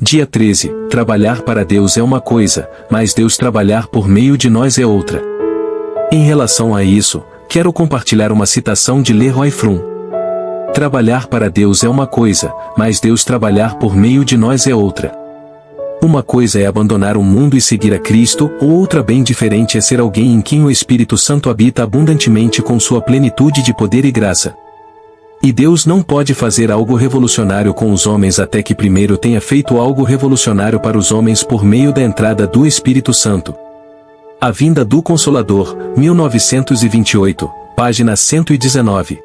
Dia 13. Trabalhar para Deus é uma coisa, mas Deus trabalhar por meio de nós é outra. Em relação a isso, quero compartilhar uma citação de Leroy Fromm. Trabalhar para Deus é uma coisa, mas Deus trabalhar por meio de nós é outra. Uma coisa é abandonar o mundo e seguir a Cristo, ou outra bem diferente é ser alguém em quem o Espírito Santo habita abundantemente com sua plenitude de poder e graça. E Deus não pode fazer algo revolucionário com os homens até que primeiro tenha feito algo revolucionário para os homens por meio da entrada do Espírito Santo. A Vinda do Consolador, 1928, página 119.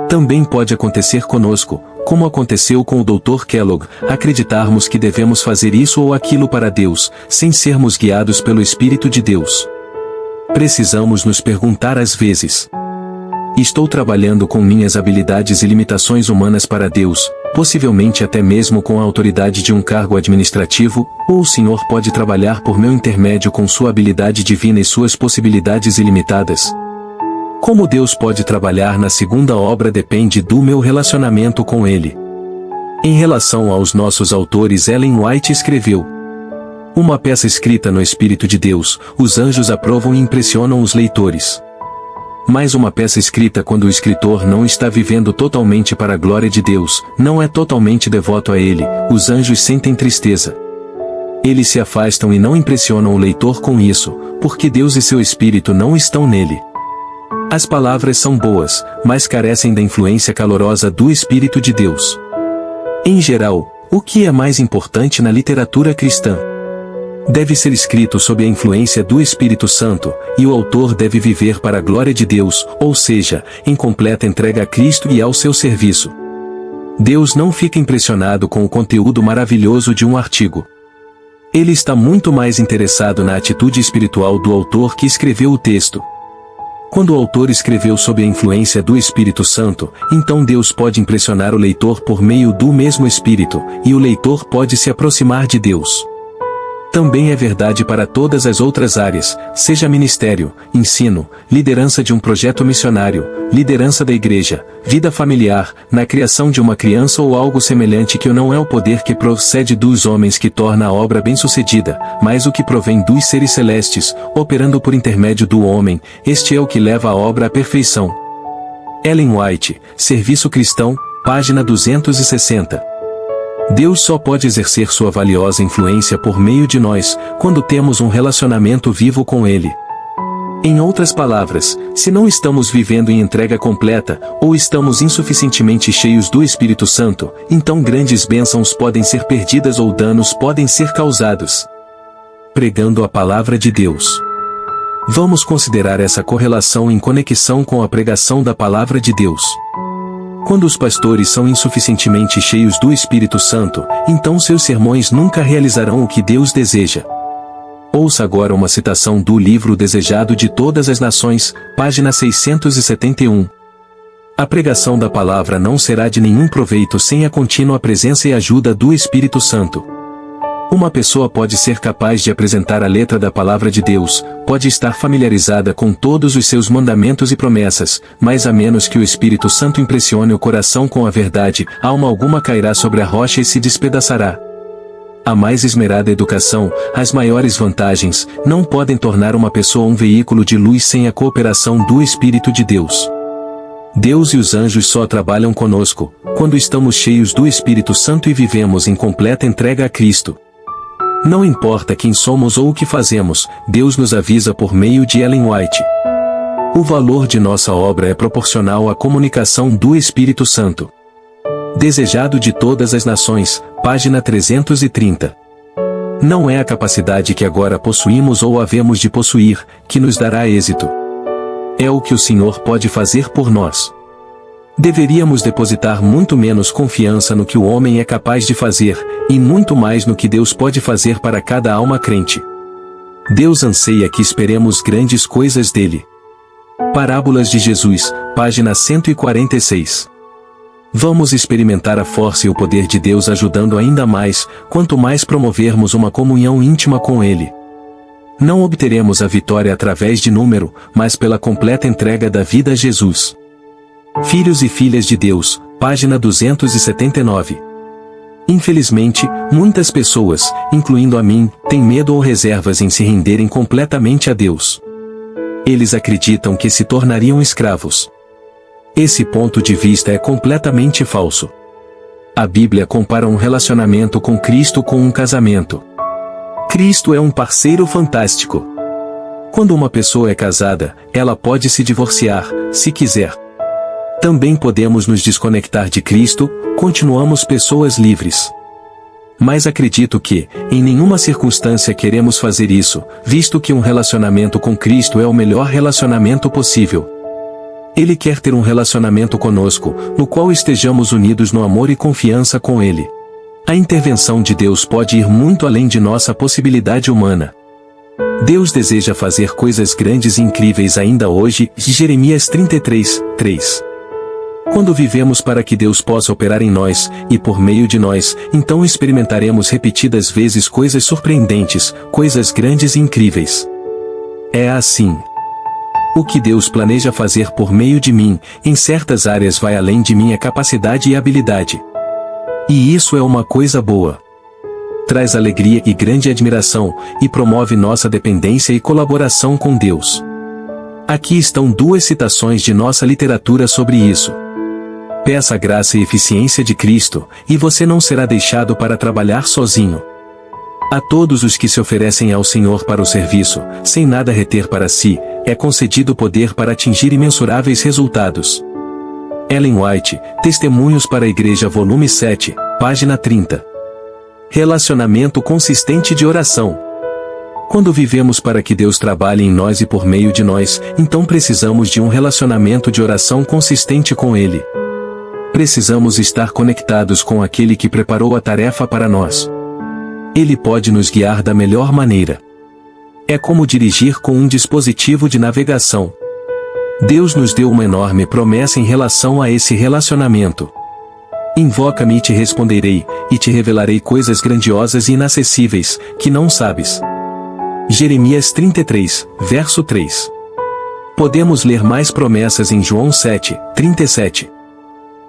Também pode acontecer conosco, como aconteceu com o Dr. Kellogg, acreditarmos que devemos fazer isso ou aquilo para Deus, sem sermos guiados pelo Espírito de Deus. Precisamos nos perguntar às vezes: estou trabalhando com minhas habilidades e limitações humanas para Deus, possivelmente até mesmo com a autoridade de um cargo administrativo, ou o Senhor pode trabalhar por meu intermédio com sua habilidade divina e suas possibilidades ilimitadas? Como Deus pode trabalhar na segunda obra depende do meu relacionamento com Ele. Em relação aos nossos autores, Ellen White escreveu: uma peça escrita no Espírito de Deus, os anjos aprovam e impressionam os leitores. Mas uma peça escrita quando o escritor não está vivendo totalmente para a glória de Deus, não é totalmente devoto a Ele, os anjos sentem tristeza. Eles se afastam e não impressionam o leitor com isso, porque Deus e seu Espírito não estão nele. As palavras são boas, mas carecem da influência calorosa do Espírito de Deus. Em geral, o que é mais importante na literatura cristã? Deve ser escrito sob a influência do Espírito Santo, e o autor deve viver para a glória de Deus, ou seja, em completa entrega a Cristo e ao seu serviço. Deus não fica impressionado com o conteúdo maravilhoso de um artigo. Ele está muito mais interessado na atitude espiritual do autor que escreveu o texto. Quando o autor escreveu sob a influência do Espírito Santo, então Deus pode impressionar o leitor por meio do mesmo Espírito, e o leitor pode se aproximar de Deus. Também é verdade para todas as outras áreas, seja ministério, ensino, liderança de um projeto missionário, liderança da igreja, vida familiar, na criação de uma criança ou algo semelhante, que não é o poder que procede dos homens que torna a obra bem-sucedida, mas o que provém dos seres celestes, operando por intermédio do homem, este é o que leva a obra à perfeição. Ellen White, Serviço Cristão, página 260. Deus só pode exercer sua valiosa influência por meio de nós, quando temos um relacionamento vivo com Ele. Em outras palavras, se não estamos vivendo em entrega completa, ou estamos insuficientemente cheios do Espírito Santo, então grandes bênçãos podem ser perdidas ou danos podem ser causados. Pregando a Palavra de Deus. Vamos considerar essa correlação em conexão com a pregação da Palavra de Deus. Quando os pastores são insuficientemente cheios do Espírito Santo, então seus sermões nunca realizarão o que Deus deseja. Ouça agora uma citação do livro Desejado de Todas as Nações, página 671. A pregação da palavra não será de nenhum proveito sem a contínua presença e ajuda do Espírito Santo. Uma pessoa pode ser capaz de apresentar a letra da palavra de Deus, pode estar familiarizada com todos os seus mandamentos e promessas, mas a menos que o Espírito Santo impressione o coração com a verdade, alma alguma cairá sobre a rocha e se despedaçará. A mais esmerada educação, as maiores vantagens, não podem tornar uma pessoa um veículo de luz sem a cooperação do Espírito de Deus. Deus e os anjos só trabalham conosco, quando estamos cheios do Espírito Santo e vivemos em completa entrega a Cristo. Não importa quem somos ou o que fazemos, Deus nos avisa por meio de Ellen White. O valor de nossa obra é proporcional à comunicação do Espírito Santo. Desejado de Todas as Nações, página 330. Não é a capacidade que agora possuímos ou havemos de possuir, que nos dará êxito. É o que o Senhor pode fazer por nós. Deveríamos depositar muito menos confiança no que o homem é capaz de fazer, e muito mais no que Deus pode fazer para cada alma crente. Deus anseia que esperemos grandes coisas dele. Parábolas de Jesus, página 146. Vamos experimentar a força e o poder de Deus ajudando ainda mais, quanto mais promovermos uma comunhão íntima com Ele. Não obteremos a vitória através de número, mas pela completa entrega da vida a Jesus. Filhos e Filhas de Deus, página 279. Infelizmente, muitas pessoas, incluindo a mim, têm medo ou reservas em se renderem completamente a Deus. Eles acreditam que se tornariam escravos. Esse ponto de vista é completamente falso. A Bíblia compara um relacionamento com Cristo com um casamento. Cristo é um parceiro fantástico. Quando uma pessoa é casada, ela pode se divorciar, se quiser. Também podemos nos desconectar de Cristo, continuamos pessoas livres. Mas acredito que, em nenhuma circunstância queremos fazer isso, visto que um relacionamento com Cristo é o melhor relacionamento possível. Ele quer ter um relacionamento conosco, no qual estejamos unidos no amor e confiança com Ele. A intervenção de Deus pode ir muito além de nossa possibilidade humana. Deus deseja fazer coisas grandes e incríveis ainda hoje, Jeremias 33, 3. Quando vivemos para que Deus possa operar em nós, e por meio de nós, então experimentaremos repetidas vezes coisas surpreendentes, coisas grandes e incríveis. É assim. O que Deus planeja fazer por meio de mim, em certas áreas vai além de minha capacidade e habilidade. E isso é uma coisa boa. Traz alegria e grande admiração, e promove nossa dependência e colaboração com Deus. Aqui estão duas citações de nossa literatura sobre isso. Peça a graça e eficiência de Cristo, e você não será deixado para trabalhar sozinho. A todos os que se oferecem ao Senhor para o serviço, sem nada reter para si, é concedido poder para atingir imensuráveis resultados. Ellen White, Testemunhos para a Igreja, volume 7, página 30. Relacionamento consistente de oração. Quando vivemos para que Deus trabalhe em nós e por meio de nós, então precisamos de um relacionamento de oração consistente com Ele. Precisamos estar conectados com aquele que preparou a tarefa para nós. Ele pode nos guiar da melhor maneira. É como dirigir com um dispositivo de navegação. Deus nos deu uma enorme promessa em relação a esse relacionamento. Invoca-me e te responderei, e te revelarei coisas grandiosas e inacessíveis, que não sabes. Jeremias 33, verso 3. Podemos ler mais promessas em João 7, 37.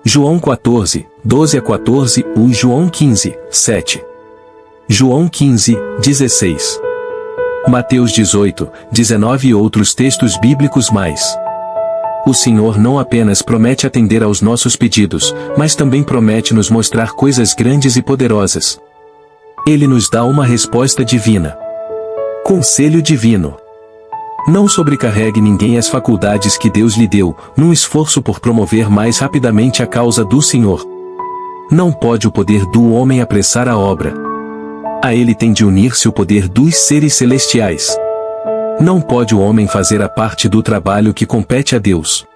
João 14, 12 a 14, e João 15, 7. João 15, 16. Mateus 18, 19 e outros textos bíblicos mais. O Senhor não apenas promete atender aos nossos pedidos, mas também promete nos mostrar coisas grandes e poderosas. Ele nos dá uma resposta divina. Conselho divino. Não sobrecarregue ninguém as faculdades que Deus lhe deu, num esforço por promover mais rapidamente a causa do Senhor. Não pode o poder do homem apressar a obra. A ele tem de unir-se o poder dos seres celestiais. Não pode o homem fazer a parte do trabalho que compete a Deus.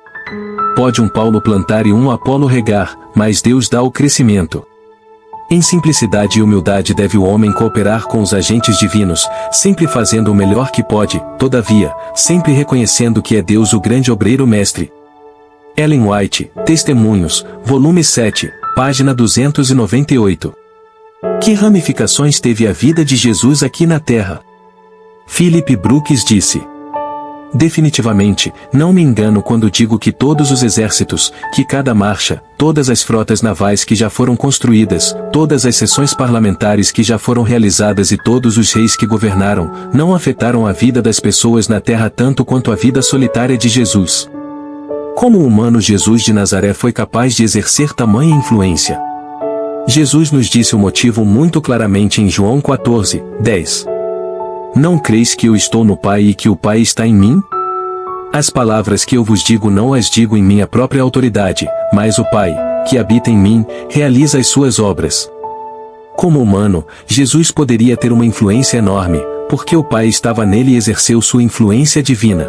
Pode um Paulo plantar e um Apolo regar, mas Deus dá o crescimento. Em simplicidade e humildade deve o homem cooperar com os agentes divinos, sempre fazendo o melhor que pode, todavia, sempre reconhecendo que é Deus o grande obreiro mestre. Ellen White, Testemunhos, volume 7, página 298. Que ramificações teve a vida de Jesus aqui na Terra? Philip Brooks disse: definitivamente, não me engano quando digo que todos os exércitos, que cada marcha, todas as frotas navais que já foram construídas, todas as sessões parlamentares que já foram realizadas e todos os reis que governaram, não afetaram a vida das pessoas na terra tanto quanto a vida solitária de Jesus. Como humano, Jesus de Nazaré foi capaz de exercer tamanha influência. Jesus nos disse o motivo muito claramente em João 14, 10. Não creis que eu estou no Pai e que o Pai está em mim? As palavras que eu vos digo não as digo em minha própria autoridade, mas o Pai, que habita em mim, realiza as suas obras. Como humano, Jesus poderia ter uma influência enorme, porque o Pai estava nele e exerceu sua influência divina.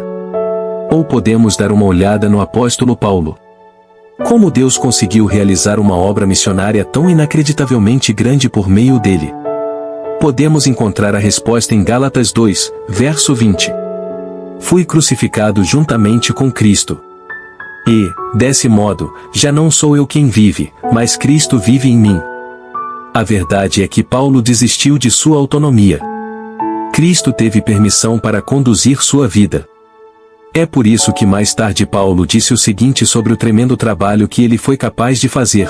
Ou podemos dar uma olhada no apóstolo Paulo. Como Deus conseguiu realizar uma obra missionária tão inacreditavelmente grande por meio dele? Podemos encontrar a resposta em Gálatas 2, verso 20. Fui crucificado juntamente com Cristo. E, desse modo, já não sou eu quem vive, mas Cristo vive em mim. A verdade é que Paulo desistiu de sua autonomia. Cristo teve permissão para conduzir sua vida. É por isso que mais tarde Paulo disse o seguinte sobre o tremendo trabalho que ele foi capaz de fazer.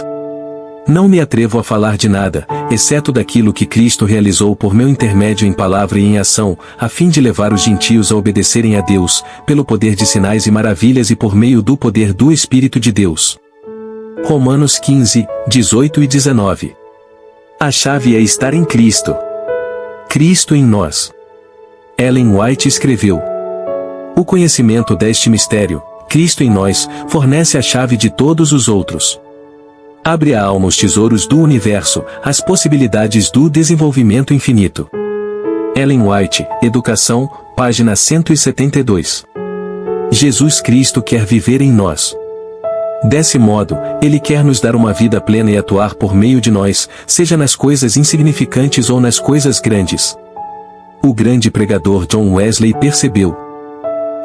Não me atrevo a falar de nada, exceto daquilo que Cristo realizou por meu intermédio em palavra e em ação, a fim de levar os gentios a obedecerem a Deus, pelo poder de sinais e maravilhas e por meio do poder do Espírito de Deus. Romanos 15, 18 e 19. A chave é estar em Cristo. Cristo em nós. Ellen White escreveu: o conhecimento deste mistério, Cristo em nós, fornece a chave de todos os outros. Abre a alma os tesouros do universo, as possibilidades do desenvolvimento infinito. Ellen White, Educação, página 172. Jesus Cristo quer viver em nós. Desse modo, Ele quer nos dar uma vida plena e atuar por meio de nós, seja nas coisas insignificantes ou nas coisas grandes. O grande pregador John Wesley percebeu: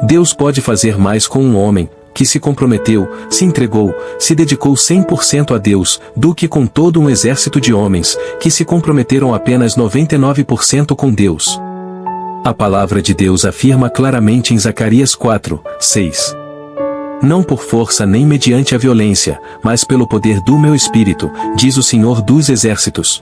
Deus pode fazer mais com um homem que se comprometeu, se entregou, se dedicou 100% a Deus, do que com todo um exército de homens, que se comprometeram apenas 99% com Deus. A palavra de Deus afirma claramente em Zacarias 4, 6. Não por força nem mediante a violência, mas pelo poder do meu Espírito, diz o Senhor dos Exércitos.